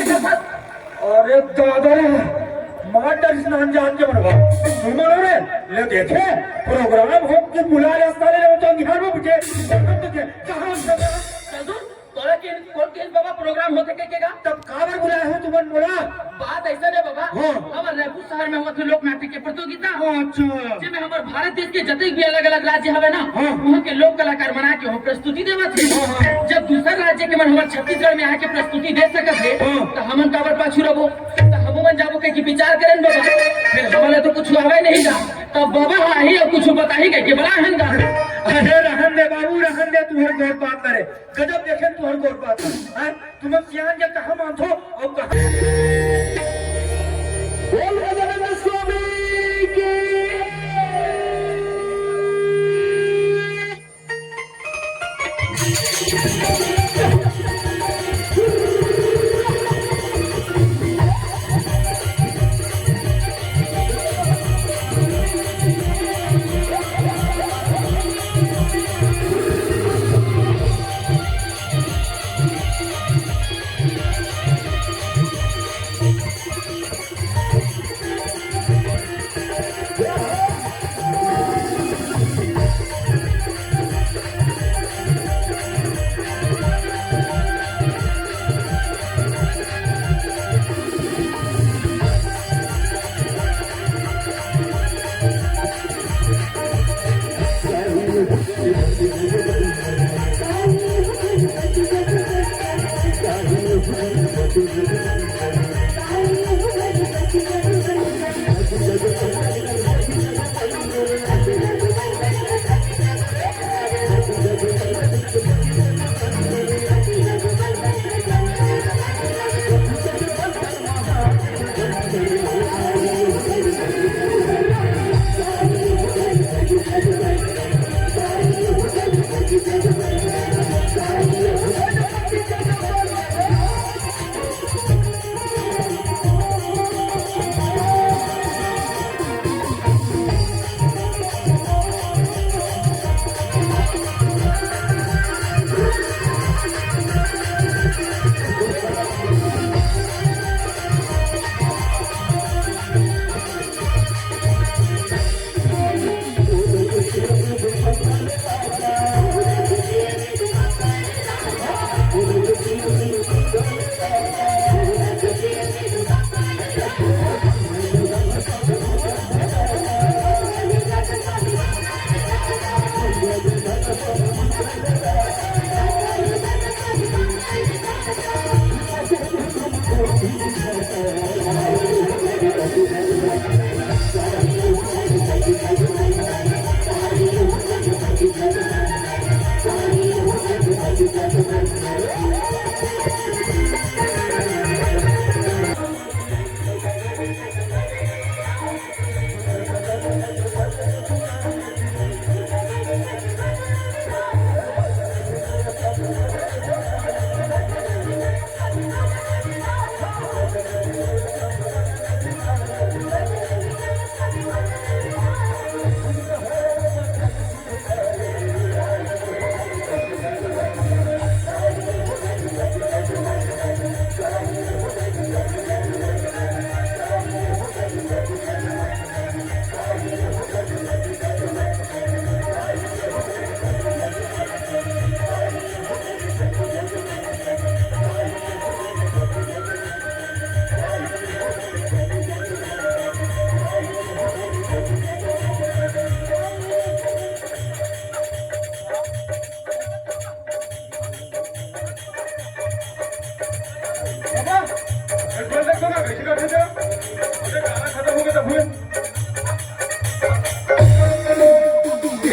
अरे दादा रे माटर स्नान जान के बनवा तुम रे ले देखे प्रोग्राम हो के बुला ले सारे तो बिहार में बुझे तुझे कहां से चल तोरा के कौन के बाबा प्रोग्राम होते केगा तब काबर बुलाए हो तुमन बोला बात ऐसा है बाबा हाँ। हमारे रायपुर शहर में हुआ लोक नाट्य के प्रतियोगिता अच्छा जिसमें हमारे भारत देश के जतक भी अलग अलग राज्य हवे ना हाँ। वहाँ के लोक कलाकार बना के प्रस्तुति देवा थे हाँ। जब दूसरा राज्य के मन हमारे छत्तीसगढ़ में आके प्रस्तुति दे सकत है हाँ। तो हमन काबर पाछू रहो तो हमन जाबो के विचार करें बाबा फिर हमारे तो कुछ आवे नहीं जा तब बाबा ही और कुछ बता ही के बड़ा हन गा अरे रहन दे बाबू रहन दे तुहर गोर बात करे गजब देखे तुहर गोर बात है तुम सियान के कहां मानथो और कहां बोल भगवान स्वामी की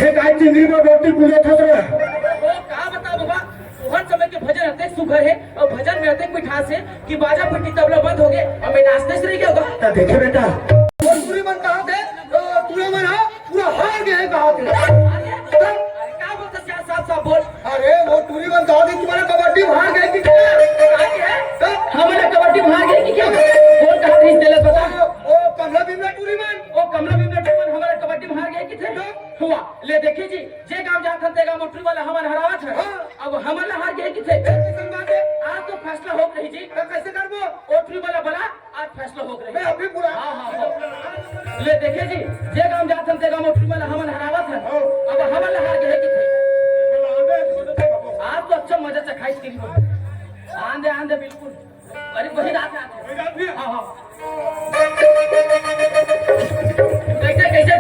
इथे काय चिंगरी में बोलती पूजत हस रे ओ का बता बाबा तोहर समय के भजन अतेक सुघर है और भजन में अतेक मिठास है कि बाजा पट्टी तबला बंद हो गए और मैं नाचने से रह गया होगा ता देखे बेटा पूरी मन कहा थे पूरा मन हा पूरा हार गए कहा थे अरे क्या बोलता क्या साफ साफ बोल अरे वो टूरी मन कहा थी तुम्हारे कबड्डी हार गए थी क्या? हमारे कबड्डी भाग गई कि क्या बोल कहा रही तेरे बता ओ कमला बिमला टूरी मन ओ कमला बिमला टूमन हमारे कबड्डी में हार गए कि थे हुआ ले देखिए जी जे गांव जात हते गांव मोटरी वाला हमारे हरावत है अब हमारे हार गए कि थे किसन बात है आज तो फैसला हो रही जी तो कैसे करबो ओटरी वाला बला आज फैसला हो रही मैं अभी पूरा हां हां ले देखिए जी जे गांव जात हते गांव मोटरी वाला हमारे हरावत है अब हमारे हार गए कि थे आज तो अच्छा मजा से खाई स्क्रीन आंधे आंधे बिल्कुल अरे वही रात है हां हां कैसे कैसे